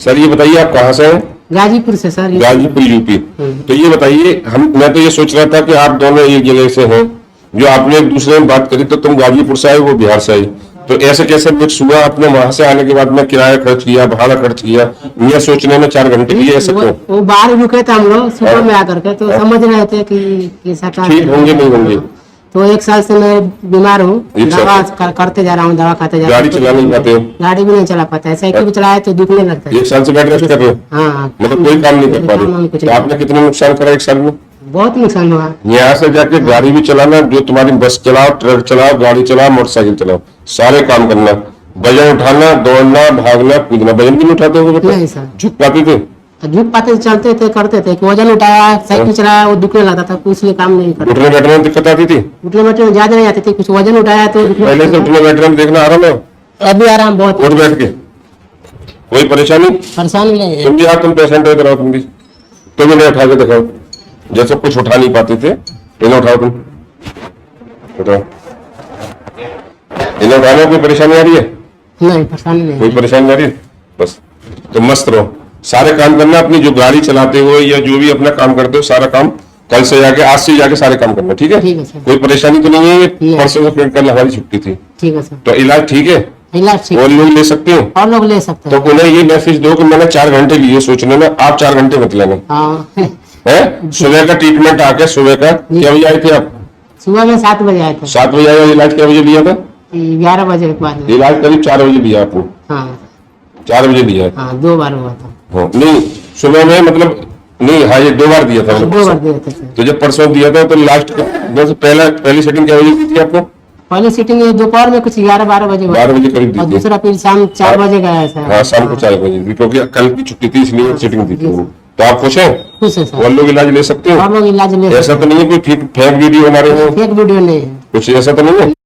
Sir ये बताइए आप कहाँ से हैं? गाजीपुर से सर। गाजीपुर यूपी। तो ये बताइए, मैं तो ये सोच रहा था कि आप दोनों एक जगह से हैं। जो आपने एक दूसरे में बात करी तो तुम गाजीपुर से आए, वो बिहार से आई, तो ऐसे कैसे मिक्स हुआ? आपने वहां से आने के बाद में किराया खर्च किया, भाड़ा खर्च किया, ये सोचने में 4 घंटे लिए, ऐसे क्यों? वो बाहर रुके थे हम लोग सुबह में आकर के, तो समझ रहे थे कि सरकार ठीक होंगे नहीं होंगे। तो 1 साल से मैं बीमार हूँ, दवा करते जा रहा हूँ, दवा खाते जा रहा हूँ। गाड़ी चला नहीं पाते हो? गाड़ी भी नहीं चला पाता है, साइकिल भी चलाए तो दुखने लगता है। 1 साल से बेड रेस्ट कर रहे हो? हाँ, मतलब कोई काम नहीं कर पा रहे? तो आपने कितना नुकसान करा 1 साल में? बहुत नुकसान हुआ। यहाँ से जाके गाड़ी भी चलाना, जो तुम्हारी बस चलाओ, ट्रक चलाओ, गाड़ी चलाओ, मोटरसाइकिल चलाओ, सारे काम करना, वजन उठाना, दौड़ना, भागना, कूदना। वजन भी नहीं उठाते हो? नहीं सर। झुक पाते थे? झुक पाते, चलते थे, करते थे। वजन उठाया, साइकिल चलाया, वो दुखने लगता था, कुछ भी काम नहीं करता। उठने बैठने में दिक्कत आती थी? उठने बैठने में ज्यादा नहीं आती थी, कुछ वजन उठाया तो पहले से उठने बैठने में देखना आराम है? अभी आराम बहुत। उठ बैठ के कोई परेशानी नहीं है। तुम भी? हाँ, तुम पेशेंट हो, कराओ तुम भी। तुम इन्हें उठा के दिखाओ, जैसे कुछ उठा नहीं पाते थे, इन्हें उठाओ, तुम उठाओ। इन्हें उठाने में कोई परेशानी आ रही है? नहीं, परेशानी नहीं। कोई परेशानी आ रही है? बस तो मस्त रहो, सारे काम करना। अपनी जो गाड़ी चलाते हो या जो भी अपना काम करते हो, सारा काम कल से जाके, आज से जाके सारे काम करना, ठीक है? ठीक है सर। कोई परेशानी तो नहीं है? परसों से कल हमारी छुट्टी थी। ठीक है सर। तो इलाज ठीक है? इलाज ठीक और लोग ले सकते हो? और लोग ले सकते हैं। तो उन्हें ये मैसेज दो कि मैंने 4 घंटे लिए सोचने में, आप 4 घंटे मत लेना हाँ। है। सुबह का ट्रीटमेंट आके, सुबह का क्या बजे आए थे आप? सुबह में 7 बजे आए थे। 7 बजे आए। इलाज क्या बजे लिया था? 11 बजे के बाद। इलाज करीब 4 बजे लिया आपने? हाँ 4 बजे लिया? हाँ, 2 बार हुआ था। हाँ, नहीं सुबह में मतलब नहीं, हाँ ये 2 बार दिया था। 2 बार दिए थे। तो जब परसों दिया था तो लास्ट पहली सेटिंग क्या बजे दी थी आपको? पहली सीटिंग दोपहर में कुछ 11-12 बजे हुआ। 12 बजे करीब दी और थी। दूसरा फिर शाम 4 बजे गया है। हाँ, शाम को 4 बजे, क्योंकि कल की छुट्टी थी इसलिए सेटिंग दी थी। तो आप खुश हैं? खुश है सर। और लोग इलाज ले सकते हो? और लोग इलाज ले ऐसा तो नहीं है कोई फेक वीडियो बना रहे हो? फेक वीडियो नहीं है। कुछ ऐसा तो नहीं है?